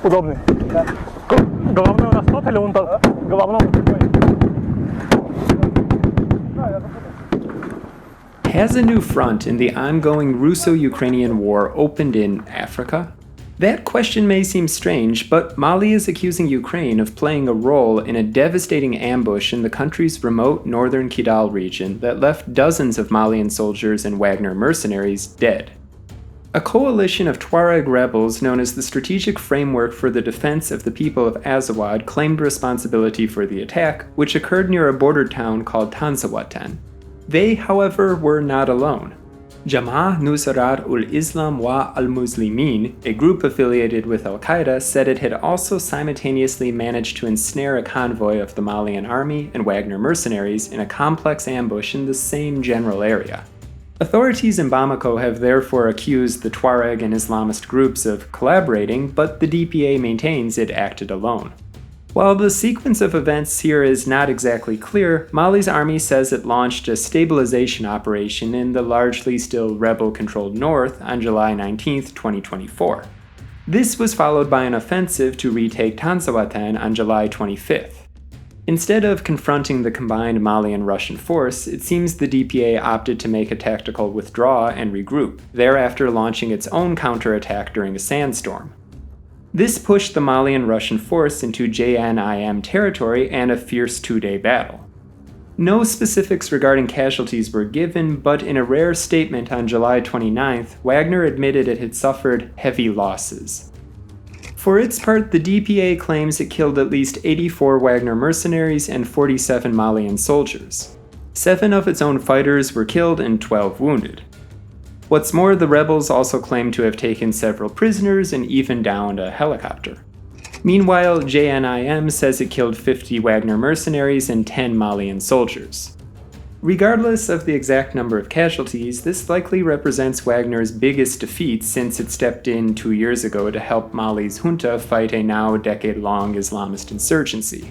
Удобный. Головной у нас тот или он тот? Головной такой. Has a new front in the ongoing Russo-Ukrainian War opened in Africa? That question may seem strange, but Mali is accusing Ukraine of playing a role in a devastating ambush in the country's remote northern Kidal region that left dozens of Malian soldiers and Wagner mercenaries dead. A coalition of Tuareg rebels known as the Strategic Framework for the Defense of the People of Azawad claimed responsibility for the attack, which occurred near a border town called Tinzaouaten. They, however, were not alone. Jama'a Nusrat ul-Islam wa al-Muslimin, a group affiliated with al-Qaeda, said it had also simultaneously managed to ensnare a convoy of the Malian army and Wagner mercenaries in a complex ambush in the same general area. Authorities in Bamako have therefore accused the Tuareg and Islamist groups of collaborating, but the DPA maintains it acted alone. While the sequence of events here is not exactly clear, Mali's army says it launched a stabilization operation in the largely still rebel-controlled north on July 19, 2024. This was followed by an offensive to retake Tinzaouaten on July 25th. Instead of confronting the combined Mali and Russian force, it seems the DPA opted to make a tactical withdrawal and regroup, thereafter launching its own counterattack during a sandstorm. This pushed the Mali and Russian force into JNIM territory and a fierce two-day battle. No specifics regarding casualties were given, but in a rare statement on July 29th, Wagner admitted it had suffered heavy losses. For its part, the DPA claims it killed at least 84 Wagner mercenaries and 47 Malian soldiers. 7 of its own fighters were killed and 12 wounded. What's more, the rebels also claim to have taken several prisoners and even downed a helicopter. Meanwhile, JNIM says it killed 50 Wagner mercenaries and 10 Malian soldiers. Regardless of the exact number of casualties, this likely represents Wagner's biggest defeat since it stepped in 2 years ago to help Mali's junta fight a now decade-long Islamist insurgency.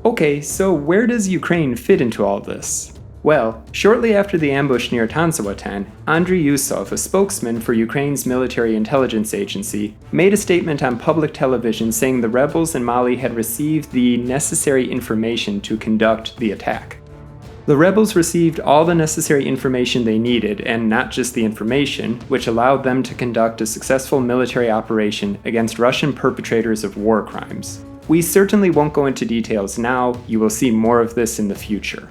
Okay, so where does Ukraine fit into all this? Well, shortly after the ambush near Tinzaouaten, Andriy Yusov, a spokesman for Ukraine's military intelligence agency, made a statement on public television saying the rebels in Mali had received the necessary information to conduct the attack. The rebels received all the necessary information they needed, and not just the information, which allowed them to conduct a successful military operation against Russian perpetrators of war crimes. We certainly won't go into details now, you will see more of this in the future.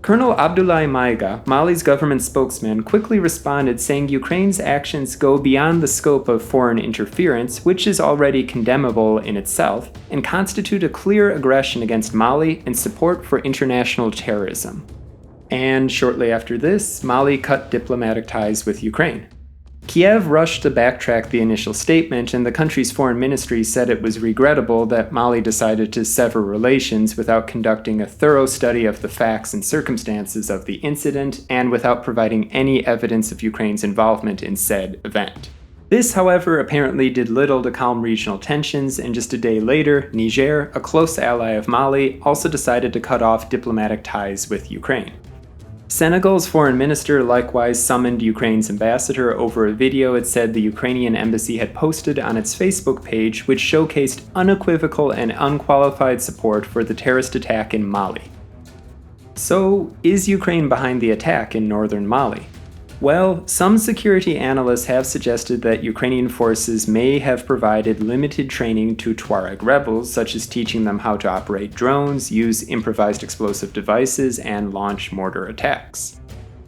Colonel Abdoulaye Maïga, Mali's government spokesman, quickly responded saying Ukraine's actions go beyond the scope of foreign interference, which is already condemnable in itself, and constitute a clear aggression against Mali and support for international terrorism. And shortly after this, Mali cut diplomatic ties with Ukraine. Kiev rushed to backtrack the initial statement, and the country's foreign ministry said it was regrettable that Mali decided to sever relations without conducting a thorough study of the facts and circumstances of the incident and without providing any evidence of Ukraine's involvement in said event. This, however, apparently did little to calm regional tensions, and just a day later, Niger, a close ally of Mali, also decided to cut off diplomatic ties with Ukraine. Senegal's foreign minister likewise summoned Ukraine's ambassador over a video it said the Ukrainian embassy had posted on its Facebook page, which showcased unequivocal and unqualified support for the terrorist attack in Mali. So, is Ukraine behind the attack in northern Mali? Well, some security analysts have suggested that Ukrainian forces may have provided limited training to Tuareg rebels, such as teaching them how to operate drones, use improvised explosive devices, and launch mortar attacks.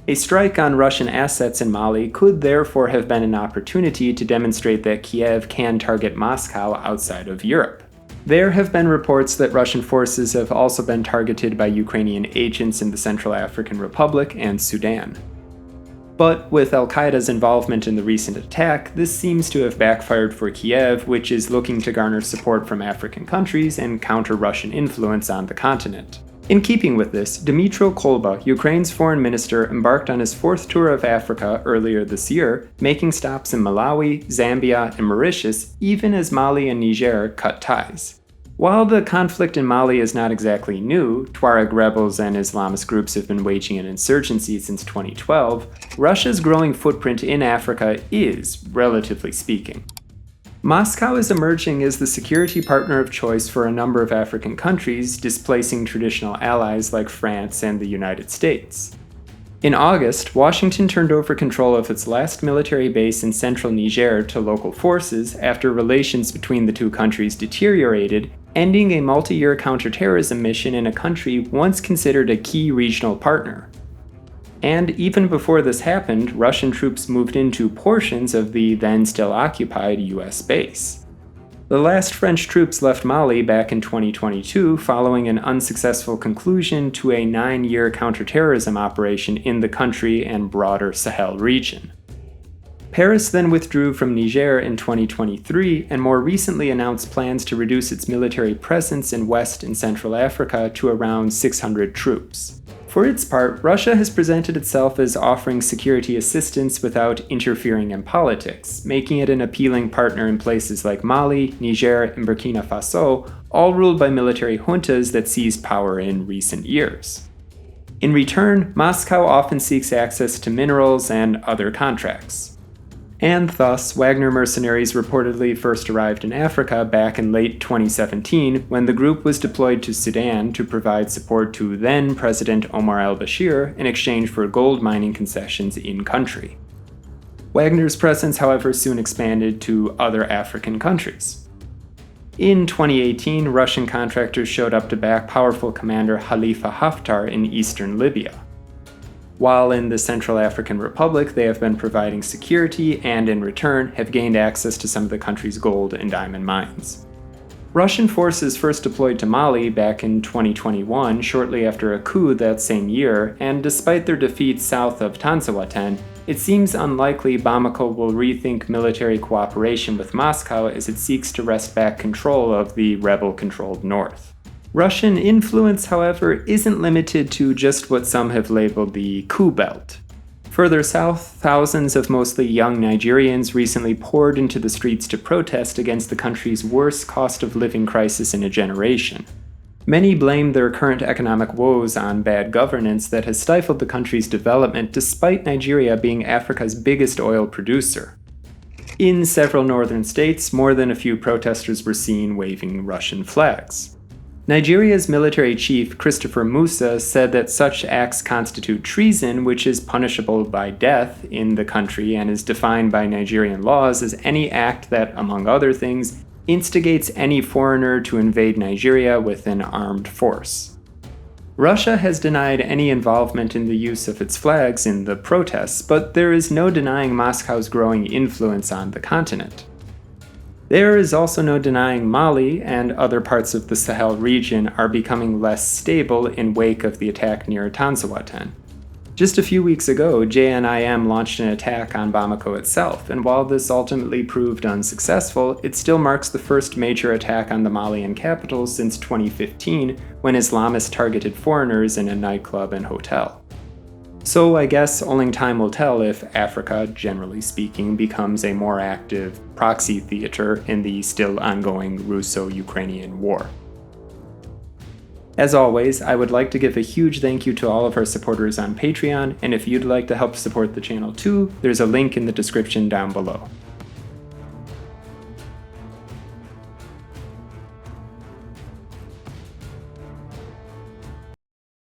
A strike on Russian assets in Mali could therefore have been an opportunity to demonstrate that Kiev can target Moscow outside of Europe. There have been reports that Russian forces have also been targeted by Ukrainian agents in the Central African Republic and Sudan. But with al-Qaeda's involvement in the recent attack, this seems to have backfired for Kiev, which is looking to garner support from African countries and counter Russian influence on the continent. In keeping with this, Dmytro Kuleba, Ukraine's foreign minister, embarked on his 4th tour of Africa earlier this year, making stops in Malawi, Zambia, and Mauritius, even as Mali and Niger cut ties. While the conflict in Mali is not exactly new, Tuareg rebels and Islamist groups have been waging an insurgency since 2012, Russia's growing footprint in Africa is, relatively speaking. Moscow is emerging as the security partner of choice for a number of African countries, displacing traditional allies like France and the United States. In August, Washington turned over control of its last military base in central Niger to local forces after relations between the two countries deteriorated, ending a multi-year counterterrorism mission in a country once considered a key regional partner. And even before this happened, Russian troops moved into portions of the then still occupied US base. The last French troops left Mali back in 2022 following an unsuccessful conclusion to a 9-year counterterrorism operation in the country and broader Sahel region. Paris then withdrew from Niger in 2023 and more recently announced plans to reduce its military presence in West and Central Africa to around 600 troops. For its part, Russia has presented itself as offering security assistance without interfering in politics, making it an appealing partner in places like Mali, Niger, and Burkina Faso, all ruled by military juntas that seized power in recent years. In return, Moscow often seeks access to minerals and other contracts. And thus, Wagner mercenaries reportedly first arrived in Africa back in late 2017 when the group was deployed to Sudan to provide support to then-President Omar al-Bashir in exchange for gold mining concessions in-country. Wagner's presence, however, soon expanded to other African countries. In 2018, Russian contractors showed up to back powerful commander Khalifa Haftar in eastern Libya. While in the Central African Republic, they have been providing security and, in return, have gained access to some of the country's gold and diamond mines. Russian forces first deployed to Mali back in 2021, shortly after a coup that same year, and despite their defeat south of Tinzaouaten, it seems unlikely Bamako will rethink military cooperation with Moscow as it seeks to wrest back control of the rebel-controlled north. Russian influence, however, isn't limited to just what some have labeled the coup belt. Further south, thousands of mostly young Nigerians recently poured into the streets to protest against the country's worst cost of living crisis in a generation. Many blame their current economic woes on bad governance that has stifled the country's development despite Nigeria being Africa's biggest oil producer. In several northern states, more than a few protesters were seen waving Russian flags. Nigeria's military chief, Christopher Musa, said that such acts constitute treason, which is punishable by death in the country and is defined by Nigerian laws as any act that, among other things, instigates any foreigner to invade Nigeria with an armed force. Russia has denied any involvement in the use of its flags in the protests, but there is no denying Moscow's growing influence on the continent. There is also no denying Mali and other parts of the Sahel region are becoming less stable in wake of the attack near Tinzaouaten. Just a few weeks ago, JNIM launched an attack on Bamako itself, and while this ultimately proved unsuccessful, it still marks the first major attack on the Malian capital since 2015, when Islamists targeted foreigners in a nightclub and hotel. So I guess only time will tell if Africa, generally speaking, becomes a more active proxy theater in the still ongoing Russo-Ukrainian War. As always, I would like to give a huge thank you to all of our supporters on Patreon, and if you'd like to help support the channel too, there's a link in the description down below.